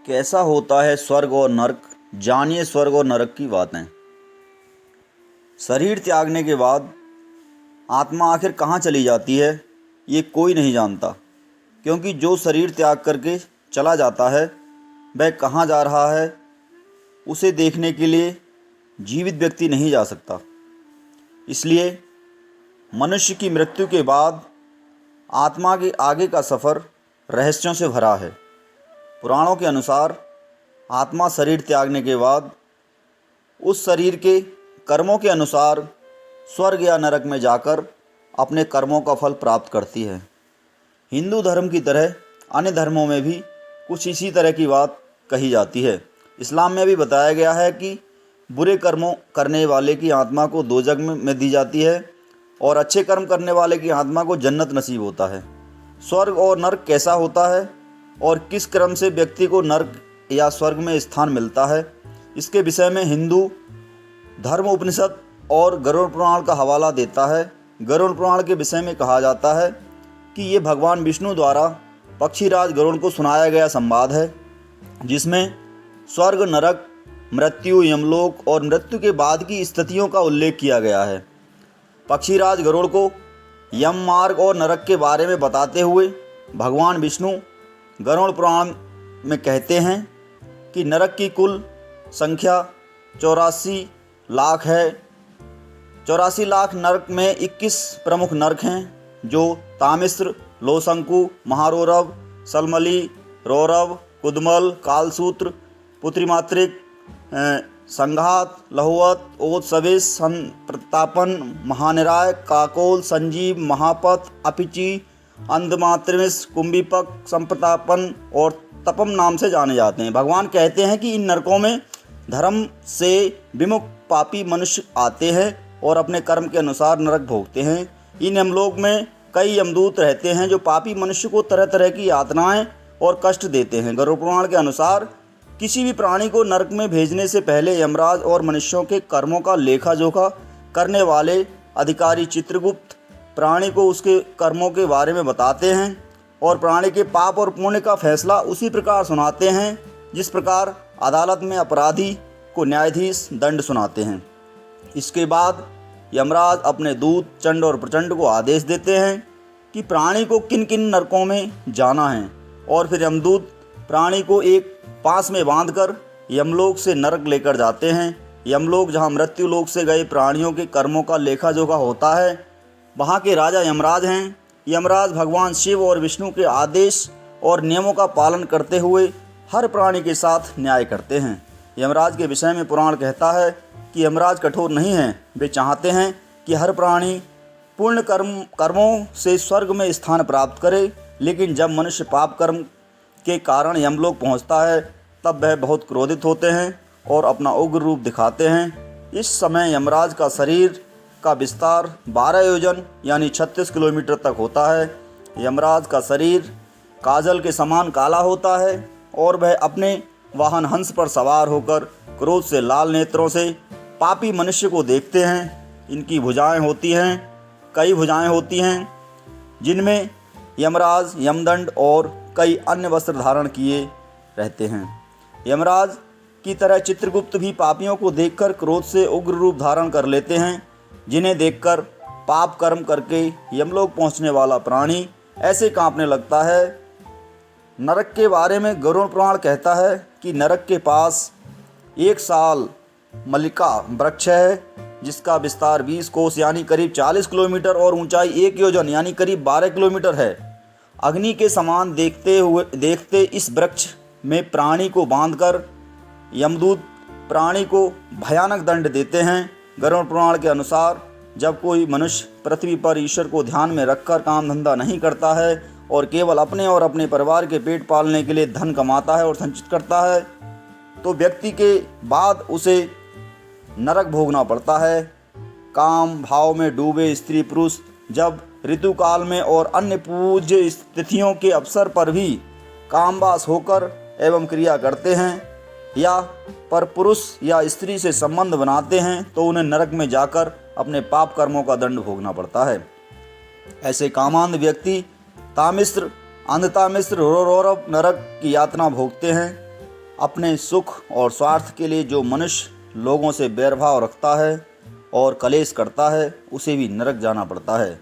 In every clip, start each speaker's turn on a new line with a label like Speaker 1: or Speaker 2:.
Speaker 1: कैसा होता है स्वर्ग और नरक। जानिए स्वर्ग और नरक की बातें। शरीर त्यागने के बाद आत्मा आखिर कहाँ चली जाती है, ये कोई नहीं जानता। क्योंकि जो शरीर त्याग करके चला जाता है वह कहाँ जा रहा है, उसे देखने के लिए जीवित व्यक्ति नहीं जा सकता। इसलिए मनुष्य की मृत्यु के बाद आत्मा के आगे का सफ़र रहस्यों से भरा है। पुराणों के अनुसार आत्मा शरीर त्यागने के बाद उस शरीर के कर्मों के अनुसार स्वर्ग या नरक में जाकर अपने कर्मों का फल प्राप्त करती है। हिंदू धर्म की तरह अन्य धर्मों में भी कुछ इसी तरह की बात कही जाती है। इस्लाम में भी बताया गया है कि बुरे कर्मों करने वाले की आत्मा को दोजख में दी जाती है और अच्छे कर्म करने वाले की आत्मा को जन्नत नसीब होता है। स्वर्ग और नरक कैसा होता है और किस क्रम से व्यक्ति को नरक या स्वर्ग में स्थान मिलता है, इसके विषय में हिंदू धर्म उपनिषद और गरुड़ पुराण का हवाला देता है। गरुड़ पुराण के विषय में कहा जाता है कि ये भगवान विष्णु द्वारा पक्षीराज गरुड़ को सुनाया गया संवाद है, जिसमें स्वर्ग, नरक, मृत्यु, यमलोक और मृत्यु के बाद की स्थितियों का उल्लेख किया गया है। पक्षीराज गरुड़ को यम मार्ग और नरक के बारे में बताते हुए भगवान विष्णु गरुड़ पुराण में कहते हैं कि नरक की कुल संख्या 84 लाख है। 84 लाख नरक में 21 प्रमुख नरक हैं, जो तामिस्र, लोशंकु, महारौरव, सलमली, रौरव, कुदमल, कालसूत्र, पुत्रिमात्रिक, संघात, लहुवत, ओतसविश, संप्रतापन, महानिराय, काकोल, संजीव, महापथ, अपिची, अंधमात्रिमिश, कुंभीपक, संप्रतापन और तपम नाम से जाने जाते हैं। भगवान कहते हैं कि इन नरकों में धर्म से विमुख पापी मनुष्य आते हैं और अपने कर्म के अनुसार नरक भोगते हैं। इन यमलोक में कई यमदूत रहते हैं जो पापी मनुष्य को तरह तरह की यातनाएं और कष्ट देते हैं। गरुड़ पुराण के अनुसार किसी भी प्राणी को नरक में भेजने से पहले यमराज और मनुष्यों के कर्मों का लेखा जोखा करने वाले अधिकारी चित्रगुप्त प्राणी को उसके कर्मों के बारे में बताते हैं और प्राणी के पाप और पुण्य का फैसला उसी प्रकार सुनाते हैं जिस प्रकार अदालत में अपराधी को न्यायाधीश दंड सुनाते हैं। इसके बाद यमराज अपने दूत चंड और प्रचंड को आदेश देते हैं कि प्राणी को किन किन नरकों में जाना है और फिर यमदूत प्राणी को एक पास में बांधकर यमलोक से नरक लेकर जाते हैं। यमलोक, जहाँ मृत्यु लोक से गए प्राणियों के कर्मों का लेखा जोखा होता है, वहाँ के राजा यमराज हैं। यमराज भगवान शिव और विष्णु के आदेश और नियमों का पालन करते हुए हर प्राणी के साथ न्याय करते हैं। यमराज के विषय में पुराण कहता है कि यमराज कठोर नहीं हैं, वे चाहते हैं कि हर प्राणी पुण्य कर्मों से स्वर्ग में स्थान प्राप्त करे। लेकिन जब मनुष्य पाप कर्म के कारण यमलोक पहुंचता है तब वह बहुत क्रोधित होते हैं और अपना उग्र रूप दिखाते हैं। इस समय यमराज का शरीर का विस्तार 12 योजन यानी 36 किलोमीटर तक होता है। यमराज का शरीर काजल के समान काला होता है और वह अपने वाहन हंस पर सवार होकर क्रोध से लाल नेत्रों से पापी मनुष्य को देखते हैं। इनकी कई भुजाएं होती हैं जिनमें यमराज, यमदंड और कई अन्य वस्त्र धारण किए रहते हैं। यमराज की तरह चित्रगुप्त भी पापियों को देखकर क्रोध से उग्र रूप धारण कर लेते हैं, जिन्हें देखकर पाप कर्म करके यमलोक पहुंचने वाला प्राणी ऐसे कांपने लगता है। नरक के बारे में गरुड़ पुराण कहता है कि नरक के पास एक साल मल्लिका वृक्ष है, जिसका विस्तार 20 कोस यानी करीब 40 किलोमीटर और ऊंचाई 1 योजन यानी करीब 12 किलोमीटर है। अग्नि के समान देखते इस वृक्ष में प्राणी को बांधकर यमदूत प्राणी को भयानक दंड देते हैं। गरुड़ पुराण के अनुसार जब कोई मनुष्य पृथ्वी पर ईश्वर को ध्यान में रखकर काम धंधा नहीं करता है और केवल अपने और अपने परिवार के पेट पालने के लिए धन कमाता है और संचित करता है, तो व्यक्ति के बाद उसे नरक भोगना पड़ता है। काम भाव में डूबे स्त्री पुरुष जब ऋतुकाल में और अन्य पूज्य तिथियों के अवसर पर भी कामवास होकर एवं क्रिया करते हैं या पर पुरुष या स्त्री से संबंध बनाते हैं, तो उन्हें नरक में जाकर अपने पाप कर्मों का दंड भोगना पड़ता है। ऐसे कामांध व्यक्ति तामिस्र, अंधतामिस्र, रौरव नरक की यातना भोगते हैं। अपने सुख और स्वार्थ के लिए जो मनुष्य लोगों से बैरभाव रखता है और कलेश करता है उसे भी नरक जाना पड़ता है।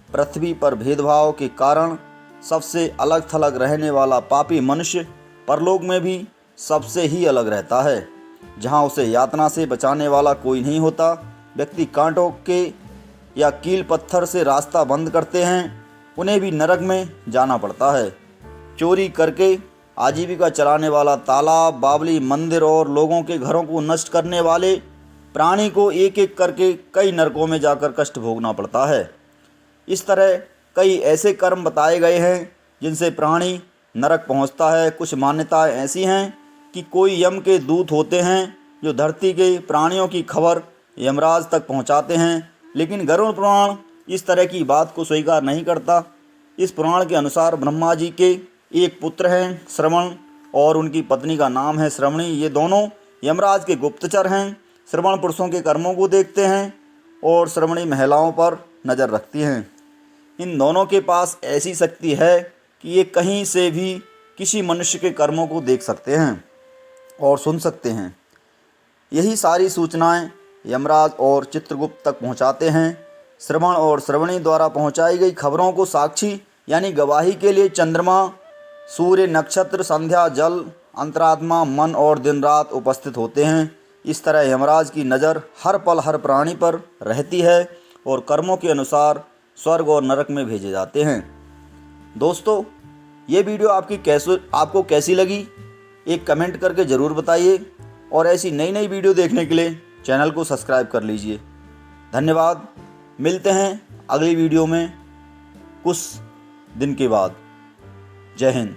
Speaker 1: पृथ्वी पर भेदभाव के कारण सबसे अलग थलग रहने वाला पापी मनुष्य परलोक में भी सबसे ही अलग रहता है, जहाँ उसे यातना से बचाने वाला कोई नहीं होता। व्यक्ति कांटों के या कील पत्थर से रास्ता बंद करते हैं, उन्हें भी नरक में जाना पड़ता है। चोरी करके आजीविका चलाने वाला, तालाब, बावली, मंदिर और लोगों के घरों को नष्ट करने वाले प्राणी को एक एक करके कई नरकों में जाकर कष्ट भोगना पड़ता है। इस तरह कई ऐसे कर्म बताए गए हैं जिनसे प्राणी नरक पहुंचता है। कुछ मान्यताएं ऐसी हैं कि कोई यम के दूत होते हैं जो धरती के प्राणियों की खबर यमराज तक पहुंचाते हैं, लेकिन गरुड़ पुराण इस तरह की बात को स्वीकार नहीं करता। इस पुराण के अनुसार ब्रह्मा जी के एक पुत्र हैं श्रवण और उनकी पत्नी का नाम है श्रवणी। ये दोनों यमराज के गुप्तचर हैं। श्रवण पुरुषों के कर्मों को देखते हैं और श्रवणी महिलाओं पर नज़र रखती हैं। इन दोनों के पास ऐसी शक्ति है कि ये कहीं से भी किसी मनुष्य के कर्मों को देख सकते हैं और सुन सकते हैं। यही सारी सूचनाएं यमराज और चित्रगुप्त तक पहुंचाते हैं। श्रवण और श्रवणी द्वारा पहुंचाई गई खबरों को साक्षी यानी गवाही के लिए चंद्रमा, सूर्य, नक्षत्र, संध्या, जल, अंतरात्मा, मन और दिन रात उपस्थित होते हैं। इस तरह यमराज की नज़र हर पल हर प्राणी पर रहती है और कर्मों के अनुसार स्वर्ग और नरक में भेजे जाते हैं। दोस्तों, ये वीडियो आपको कैसी लगी एक कमेंट करके ज़रूर बताइए और ऐसी नई नई वीडियो देखने के लिए चैनल को सब्सक्राइब कर लीजिए। धन्यवाद। मिलते हैं अगली वीडियो में कुछ दिन के बाद। जय हिंद।